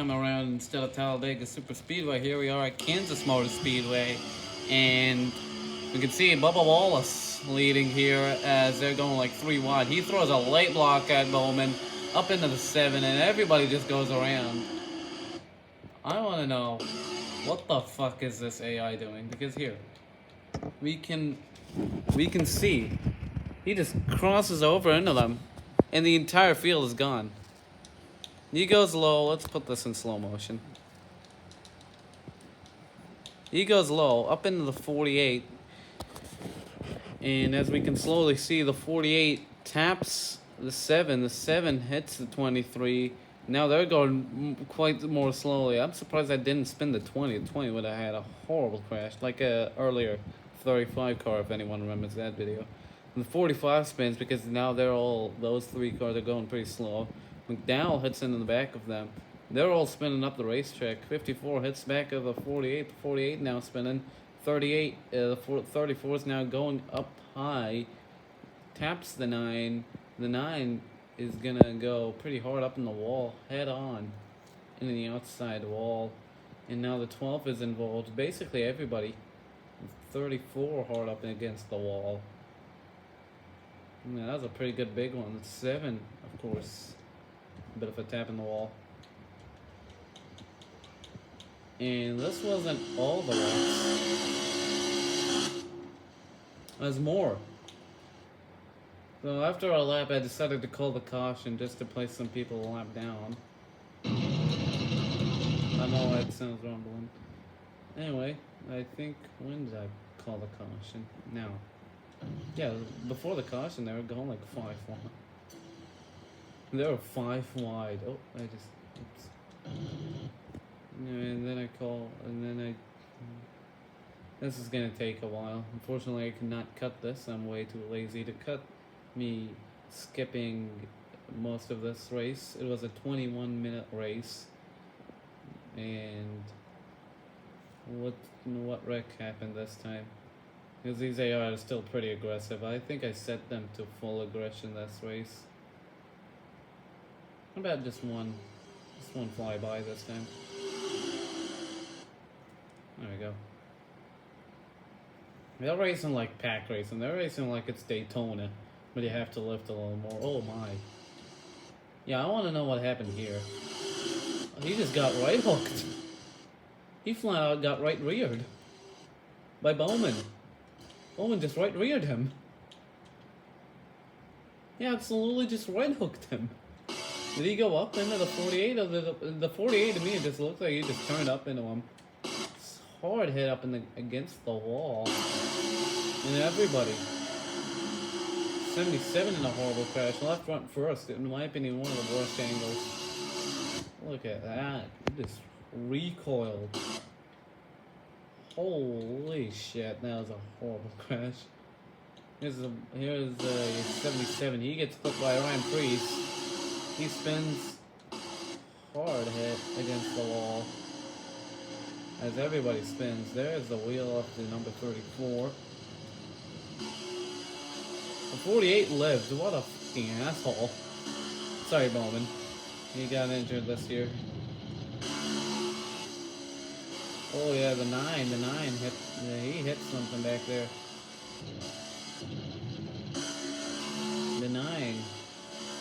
time around, instead of Talladega Super Speedway, here we are at Kansas Motor Speedway, and we can see Bubba Wallace leading here as they're going like 3 wide. He throws a late block at Bowman up into the 7, and everybody just goes around. I want to know, what the fuck is this AI doing? Because here, we can see he just crosses over into them, and the entire field is gone. He goes low. Let's put this in slow motion. He goes low up into the 48, and as we can slowly see, the 48 taps the 7. The 7 hits the 23. Now they're going quite more slowly. I'm surprised I didn't spin the 20. The 20 would have had a horrible crash, like a earlier 35 car, if anyone remembers that video. And the 45 spins because now those 3 cars are going pretty slow. McDowell hits into the back of them. They're all spinning up the racetrack. 54 hits back of the 48. The 48 now spinning. 38, the 34 is now going up high. Taps the 9. The 9 is gonna go pretty hard up in the wall, head on, into the outside wall. And now the 12 is involved. Basically everybody. 34 hard up against the wall. Yeah, that was a pretty good big one. 7, of course. A bit of a tap in the wall. And this wasn't all the wrecks. There's more. So after our lap, I decided to call the caution just to place some people a lap down. I know it sounds rumbling. Anyway, I think, when did I call the caution? Now. Yeah, before the caution, they were going like 5 wide. They were 5 wide. Oh, oops. And then this is gonna take a while. Unfortunately, I cannot cut this. I'm way too lazy to cut me skipping most of this race. It was a 21-minute race. And what wreck happened this time? Because these AR are still pretty aggressive. I think I set them to full aggression this race. How about just one flyby this time? There we go. They're racing like pack racing. They're racing like it's Daytona, but you have to lift a little more. Oh my. Yeah, I want to know what happened here. He just got right hooked. He flat out got right reared by Bowman. Bowman just right reared him. He absolutely just right hooked him. Did he go up into the 48? Or the 48 to me, it just looks like he just turned up into him. It's hard hit up against the wall. And everybody. 77 in a horrible crash. Left front first. In my opinion, one of the worst angles. Look at that. He just recoiled. Holy shit, that was a horrible crash. Here's 77. He gets hooked by Ryan Priest. He spins hard hit against the wall. As everybody spins. There's the wheel up to number 34. The 48 lived. What a fucking asshole. Sorry, Bowman. He got injured this year. Oh yeah, the 9 hit. Yeah, he hit something back there. The 9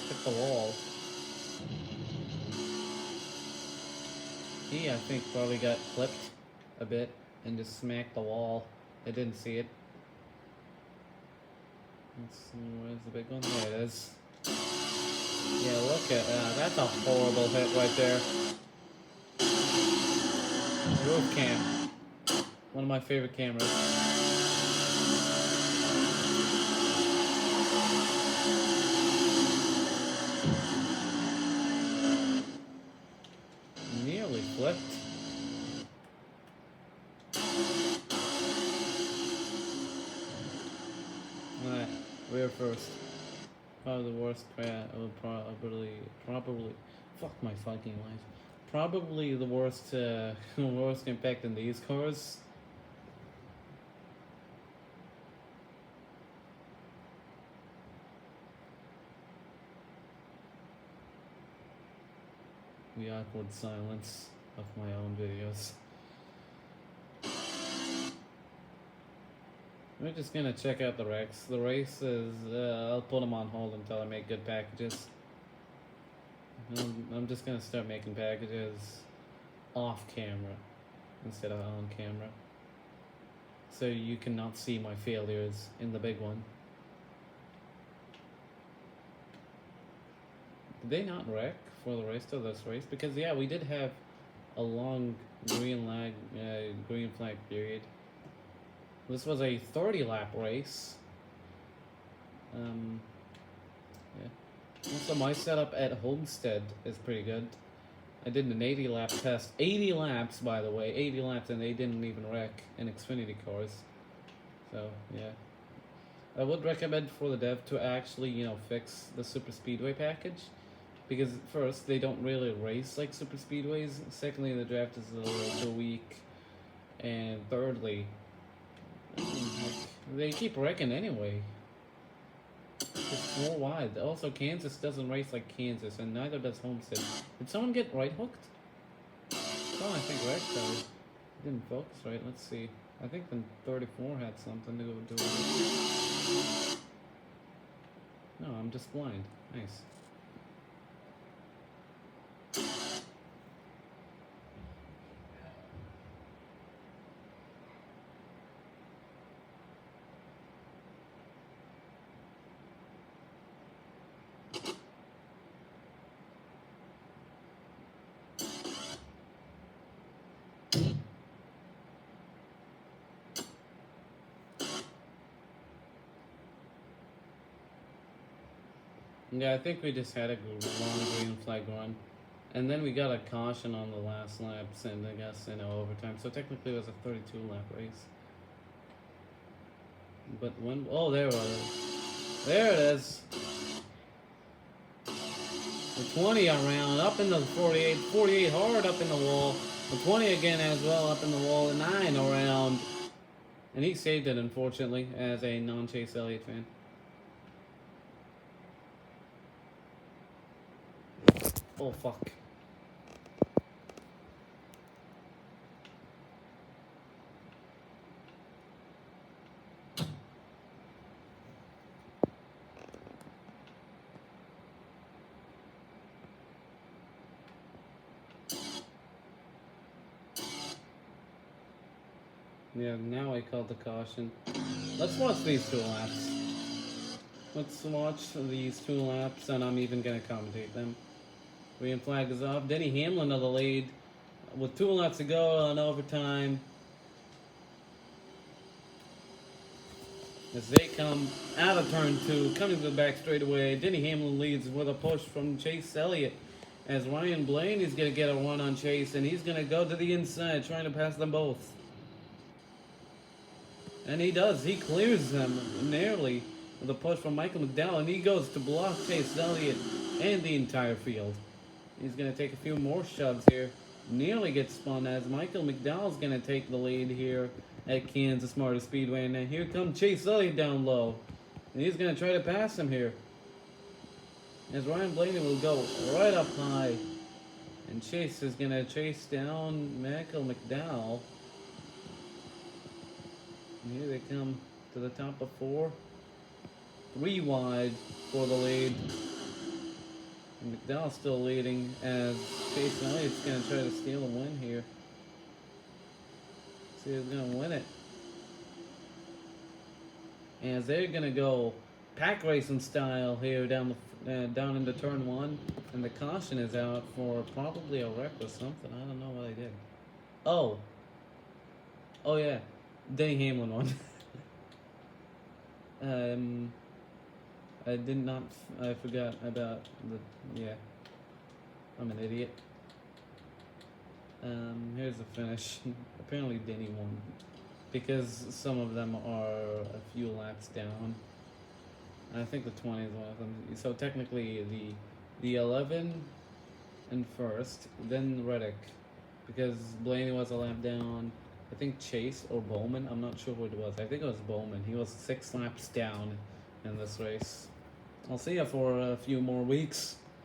hit the wall. He, I think, probably got clipped a bit and just smacked the wall. I didn't see it. Let's see, where's the big one? There it is. Yeah, look at that. That's a horrible hit right there. Roof cam. One of my favorite cameras. Nearly flipped. Alright, rear first. Probably the worst crash. Probably. Fuck my fucking life. Probably the worst impact in these cars. the awkward silence of my own videos. We're just gonna check out the wrecks. The race is, I'll put them on hold until I make good packages. I'm just gonna start making packages off camera instead of on camera. So you cannot see my failures in the big one. Did they not wreck for the rest of this race? Because yeah, we did have a long green flag period. This was a 30 lap race. Yeah. Also, my setup at Homestead is pretty good. I did an 80 lap test. 80 laps, by the way. 80 laps, and they didn't even wreck in Xfinity cars. So, yeah. I would recommend for the dev to actually, fix the Super Speedway package. Because, first, they don't really race like Super Speedways. Secondly, the draft is a little too weak. And thirdly, they keep wrecking anyway. It's 4 wide. Also, Kansas doesn't race like Kansas, and neither does Homestead. Did someone get right hooked? Oh, I think wrecked though. Didn't focus right. Let's see. I think the 34 had something to do with it. No, I'm just blind. Nice. Yeah, I think we just had a long green flag run. And then we got a caution on the last laps, and I guess, overtime. So technically it was a 32 lap race. But when, oh, there it was. There it is. The 20 around, up in the 48, 48 hard up in the wall. The 20 again as well, up in the wall, the 9 around. And he saved it, unfortunately, as a non-Chase Elliott fan. Oh, fuck. Yeah, now I called the caution. Let's watch these 2 laps. Let's watch these 2 laps, and I'm even going to commentate them. Green flag is off. Denny Hamlin of the lead with 2 laps to go on overtime. As they come out of turn 2, coming to the back straightaway, Denny Hamlin leads with a push from Chase Elliott. As Ryan Blaney's going to get a run on Chase, and he's going to go to the inside, trying to pass them both. And he does. He clears them nearly with a push from Michael McDowell, and he goes to block Chase Elliott and the entire field. He's going to take a few more shoves here. Nearly gets spun as Michael McDowell's going to take the lead here at Kansas Motor Speedway. And then here comes Chase Elliott down low. And he's going to try to pass him here. As Ryan Blaney will go right up high. And Chase is going to chase down Michael McDowell. And here they come to the top of 4. 3 wide for the lead. And McDowell's still leading as Chase Elliott's going to try to steal a win here. See who's going to win it. As they're going to go pack racing style here down into turn 1. And the caution is out for probably a wreck or something. I don't know what I did. Oh. Oh, yeah. Denny Hamlin won. I did not. I forgot about the. Yeah. I'm an idiot. Here's the finish. Apparently Denny won. Because some of them are a few laps down. I think the 20 is one of them. So technically the 11 and first, then Reddick. Because Blaney was a lap down. I think Chase or Bowman. I'm not sure who it was. I think it was Bowman. He was 6 laps down in this race. I'll see you for a few more weeks.